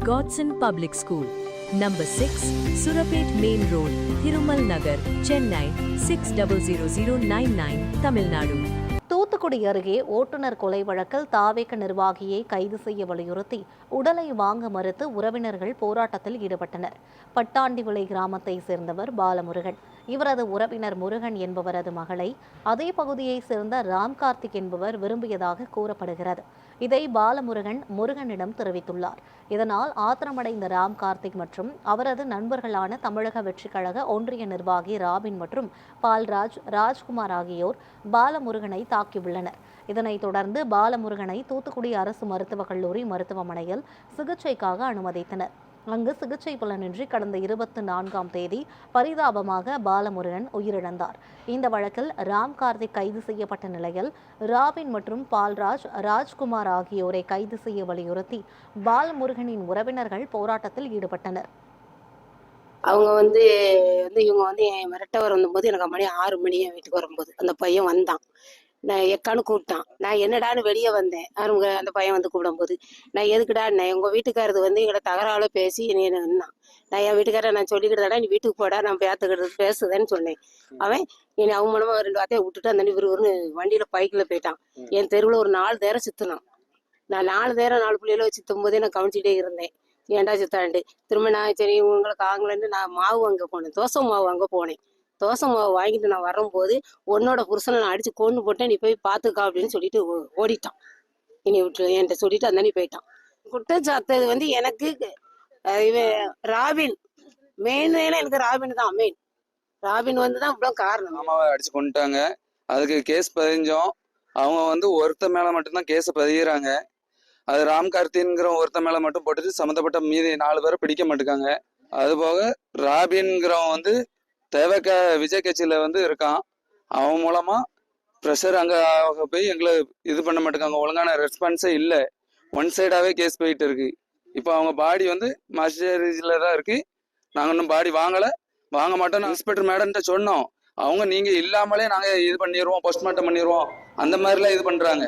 Godson Public School, Number 6, Surapet Main Road, Thirumal Nagar, Chennai 600099, Tamil Nadu. Thoothukudi அருகே ஓட்டுநர் கொலை வழக்கில் தாவேக நிர்வாகியை கைது செய்ய வலியுறுத்தி உடலை வாங்க மறுத்து உறவினர்கள் போராட்டத்தில் ஈடுபட்டனர். பட்டாண்டிவிளை கிராமத்தை சேர்ந்தவர் பாலமுருகன். இவரது உறவினர் முருகன் என்பவரது மகளை அதே பகுதியைச் சேர்ந்த ராம் கார்த்திக் என்பவர் விரும்பியதாக கூறப்படுகிறது. இதை பாலமுருகன் முருகனிடம் தெரிவித்துள்ளார். இதனால் ஆத்திரமடைந்த ராம் கார்த்திக் மற்றும் அவரது நண்பர்களான தமிழக வெற்றிக் கழக ஒன்றிய நிர்வாகி ராபின் மற்றும் பால்ராஜ், ராஜ்குமார் ஆகியோர் பாலமுருகனை தாக்கியுள்ளனர். இதனைத் தொடர்ந்து பாலமுருகனை தூத்துக்குடி அரசு மருத்துவக் கல்லூரி மருத்துவமனையில் சிகிச்சைக்காக அனுமதித்தனர். அங்கு சிகிச்சை பலனின்றி கடந்த 24ஆம் தேதி பரிதாபமாக பாலமுருகன் உயிரிழந்தார். இந்த வழக்கில் ராம் கார்த்திக் கைது செய்யப்பட்ட நிலையில் ராபின் மற்றும் பால்ராஜ், ராஜ்குமார் ஆகியோரை கைது செய்ய வலியுறுத்தி பாலமுருகனின் உறவினர்கள் போராட்டத்தில் ஈடுபட்டனர். அவங்க இவங்க மிரட்ட வரும்போது எனக்கு மணி 6 மணி என் வீட்டுக்கு வரும்போது அந்த பையன் வந்தான். நான் எக்கான்னு கூப்பிட்டான். நான் என்னடான்னு வெளியே வந்தேன். அவங்க அந்த பையன் கூப்பிடும்போது நான் எதுக்குடா உங்க வீட்டுக்காரது எங்களை தகராறு பேசி என்னன்னா நான் என் வீட்டுக்கார நான் சொல்லிக்கிட்டா நீ வீட்டுக்கு போடா நான் பேசுதேன்னு சொன்னேன். அவன் என்னை அவமானமா 2 வார்த்தையை விட்டுட்டு அந்த விறுவிறுன்னு வண்டியில பைக்கில் போயிட்டான். என் தெருவில் ஒரு 4 தேரம் சித்துனான். நான் 4 தேரம் 4 பிள்ளைகளை சித்தும் போதே நான் கவனிச்சுட்டே இருந்தேன். ஏண்டா சித்தாண்டு திரும்ப நான் சரி உங்களுக்கு ஆகலன்னு நான் மாவு வாங்க போனேன். தோசை மாவு வாங்க போனேன். தோசை மாவு வாங்கிட்டு நான் வரும்போது உன்னோட புருஷனை நான் அடிச்சு கொண்டு போட்டேன், நீ போய் பாத்துக்கா அப்படின்னு சொல்லிட்டு ஓடிட்டான். இனி விட்டு என்கிட்ட சொல்லிட்டு அந்த போயிட்டான். குற்றச்சாட்டு எனக்கு ராபின் மெயின் எனக்கு ராபின் தான் மெயின். ராபின் தான் இவ்வளவு காரணம். மாமாவை அடிச்சு கொண்டுட்டாங்க. அதுக்கு கேஸ் பதிஞ்சோம். அவங்க ஒருத்த மேல மட்டும்தான் கேஸ் பதிகிறாங்க. அது ராம் கார்த்திங்கிற ஒருத்த மேல மட்டும் போட்டுட்டு சம்மந்தப்பட்ட மீதி 4 பேரை பிடிக்க மாட்டேங்காங்க. அது போக ராபின்கிறவன் தேவக விஜய் கட்சியில இருக்கான். அவன் மூலமா ப்ரெஷர் அங்க போய் எங்களை இது பண்ண மாட்டேங்காங்க. ஒழுங்கான ரெஸ்பான்ஸே இல்லை. ஒன் சைடாவே கேஸ் போயிட்டு இருக்கு. இப்போ அவங்க பாடி மாஸ்டரேஜ்ல தான் இருக்கு. நாங்க இன்னும் பாடி வாங்க மாட்டோம். இன்ஸ்பெக்டர் மேடம்கிட்ட சொன்னோம். அவங்க நீங்க இல்லாமலே நாங்க இது பண்ணிடுவோம், போஸ்ட்மார்ட்டம் பண்ணிடுவோம் அந்த மாதிரிலாம் இது பண்றாங்க.